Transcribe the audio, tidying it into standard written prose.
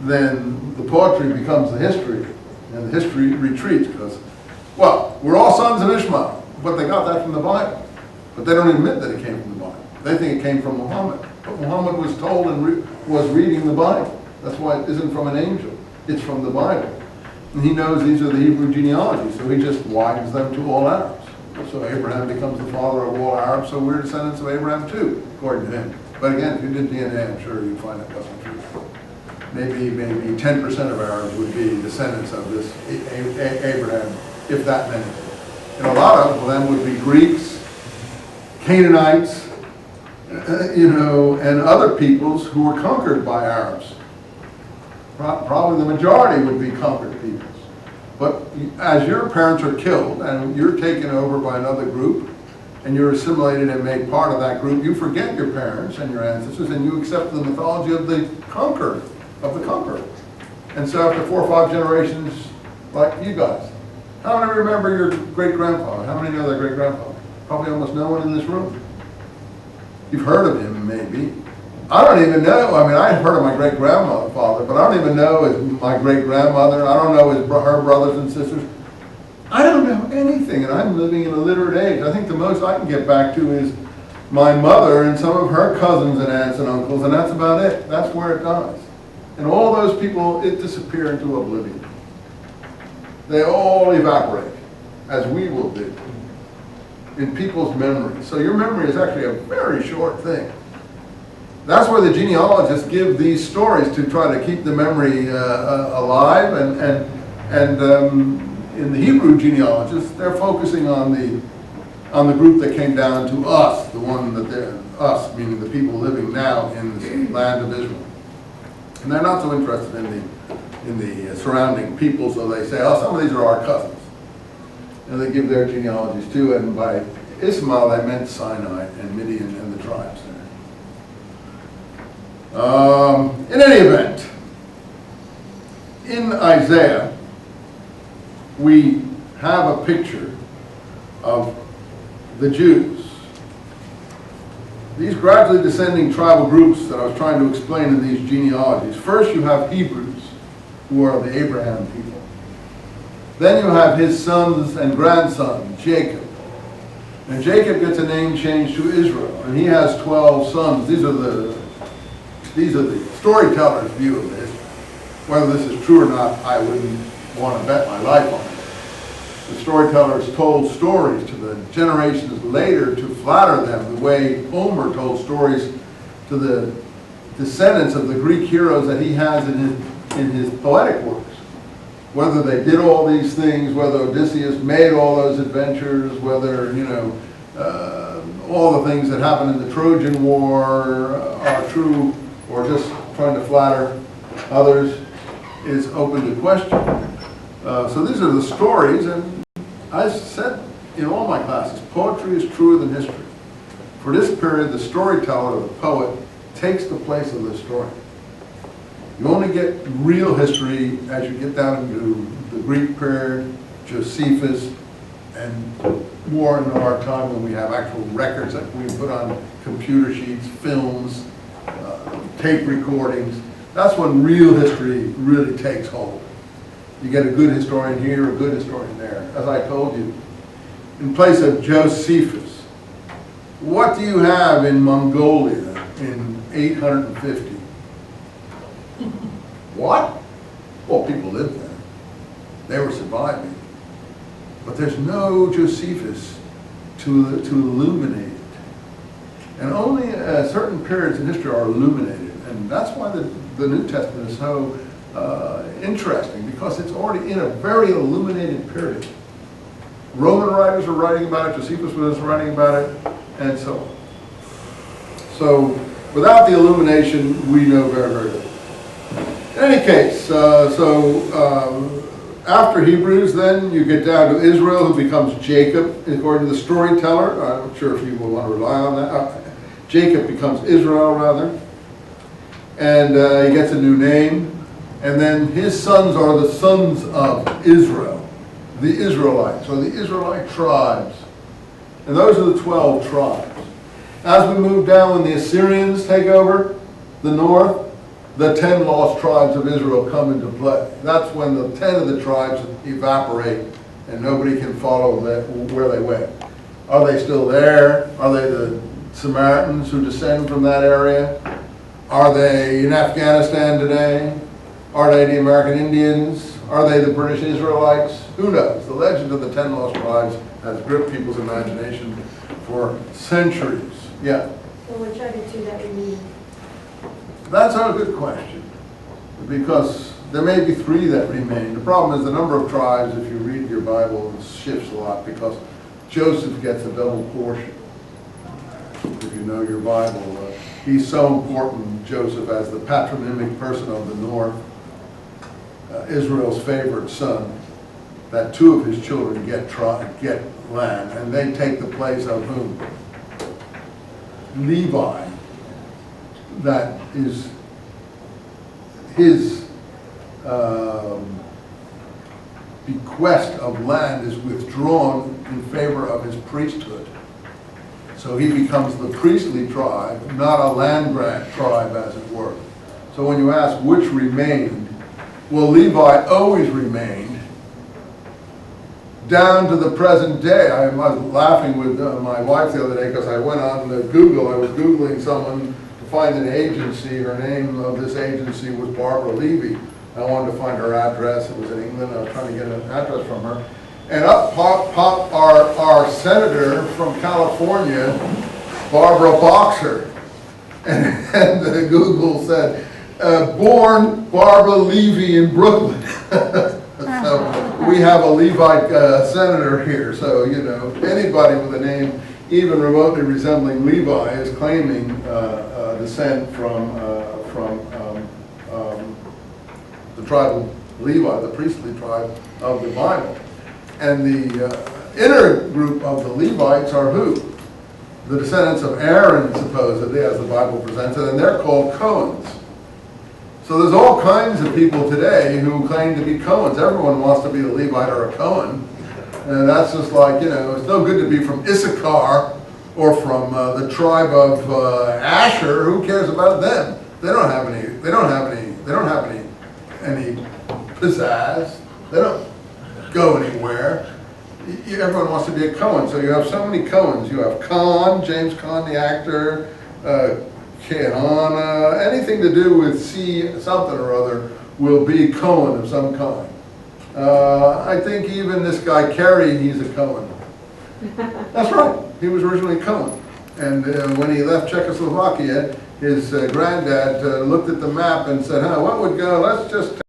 then the poetry becomes the history, and the history retreats because, well, we're all sons of Ishmael, but they got that from the Bible. But they don't admit that it came from the Bible. They think it came from Muhammad. But Muhammad was told and was reading the Bible. That's why it isn't from an angel. It's from the Bible. And he knows these are the Hebrew genealogies, so he just widens them to all Arabs. So Abraham becomes the father of all Arabs, so we're descendants of Abraham too, according to him. But again, if you did DNA, I'm sure you'd find that wasn't true. Maybe 10% of Arabs would be descendants of this Abraham, if that many. And a lot of them would be Greeks, Canaanites, and other peoples who were conquered by Arabs. Probably the majority would be conquered peoples. But as your parents are killed and you're taken over by another group and you're assimilated and made part of that group, you forget your parents and your ancestors and you accept the mythology of the conqueror. And so after 4 or 5 generations, like you guys, how many remember your great-grandfather? How many know their great-grandfather? Probably almost no one in this room. You've heard of him, maybe. I don't even know. I mean, I've heard of my great-grandfather, but I don't even know my great-grandmother. I don't know her brothers and sisters. I don't know anything, and I'm living in a literate age. I think the most I can get back to is my mother and some of her cousins and aunts and uncles, and that's about it. That's where it dies. And all those people, it disappear into oblivion. They all evaporate, as we will do, in people's memory. So your memory is actually a very short thing. That's where the genealogists give these stories to try to keep the memory alive. And in the Hebrew genealogists, they're focusing on the group that came down to us, the one that they're us, meaning the people living now in the land of Israel. And they're not so interested in the surrounding people, so they say, oh, some of these are our cousins. And they give their genealogies too, and by Ishmael they meant Sinai and Midian and the tribes there. In any event, in Isaiah, we have a picture of the Jews. These gradually descending tribal groups that I was trying to explain in these genealogies. First you have Hebrews, who are the Abraham people. Then you have his sons and grandson, Jacob. And Jacob gets a name change to Israel, and he has 12 sons. These are the storyteller's view of this. Whether this is true or not, I wouldn't want to bet my life on it. The storytellers told stories to the generations later to flatter them, the way Homer told stories to the descendants of the Greek heroes that he has in his poetic works. Whether they did all these things, whether Odysseus made all those adventures, whether, all the things that happened in the Trojan War are true, or just trying to flatter others, is open to question. So these are the stories, and I said in all my classes, poetry is truer than history. For this period, the storyteller, or the poet, takes the place of the story. You only get real history as you get down into the Greek period, Josephus, and more in our time when we have actual records that we put on computer sheets, films, tape recordings. That's when real history really takes hold. You get a good historian here, a good historian there. As I told you, in place of Josephus, what do you have in Mongolia in 850? What? Well, people lived there. They were surviving. But there's no Josephus to illuminate it. And only certain periods in history are illuminated. And that's why the New Testament is so interesting, because it's already in a very illuminated period. Roman writers are writing about it, Josephus was writing about it, and so on. So without the illumination, we know very, very little. In any case, after Hebrews, then you get down to Israel, who becomes Jacob, according to the storyteller. I'm not sure if you will want to rely on that. Jacob becomes Israel, rather. And he gets a new name. And then his sons are the sons of Israel, the Israelites, or the Israelite tribes. And those are the 12 tribes. As we move down, when the Assyrians take over the north, the 10 lost tribes of Israel come into play. That's when the 10 of the tribes evaporate and nobody can follow where they went. Are they still there? Are they the Samaritans who descend from that area? Are they in Afghanistan today? Are they the American Indians? Are they the British Israelites? Who knows? The legend of the 10 lost tribes has gripped people's imagination for centuries. Yeah? So which are the two that remain? That's a good question, because there may be 3 that remain. The problem is the number of tribes, if you read your Bible, it shifts a lot, because Joseph gets a double portion. If you know your Bible, he's so important, Joseph, as the patronymic person of the north, Israel's favorite son, that 2 of his children get land, and they take the place of whom? Levi. That is his bequest of land is withdrawn in favor of his priesthood. So he becomes the priestly tribe, not a land grant tribe, as it were. So when you ask which remained, well, Levi always remained down to the present day. I was laughing with my wife the other day because I went on Google. I was Googling someone to find an agency. Her name of this agency was Barbara Levy. I wanted to find her address. It was in England. I was trying to get an address from her. And up popped our senator from California, Barbara Boxer. And Google said, born Barbara Levy in Brooklyn. So we have a Levite senator here. So, you know, anybody with a name even remotely resembling Levi is claiming descent from the tribe of Levi, the priestly tribe of the Bible. And the inner group of the Levites are who? The descendants of Aaron, supposedly, as the Bible presents it, and they're called Cohens. So there's all kinds of people today who claim to be Cohens. Everyone wants to be a Levite or a Cohen. And that's just like, you know, it's no good to be from Issachar or from the tribe of Asher. Who cares about them? They don't have any pizzazz. They don't go anywhere. Everyone wants to be a Cohen. So you have so many Cohens. You have Caan, James Caan, the actor, Kahana, anything to do with something or other will be Cohen of some kind. I think even this guy Kerry, he's a Cohen. That's right. He was originally Cohen. And when he left Czechoslovakia, his granddad looked at the map and said, what would go, let's just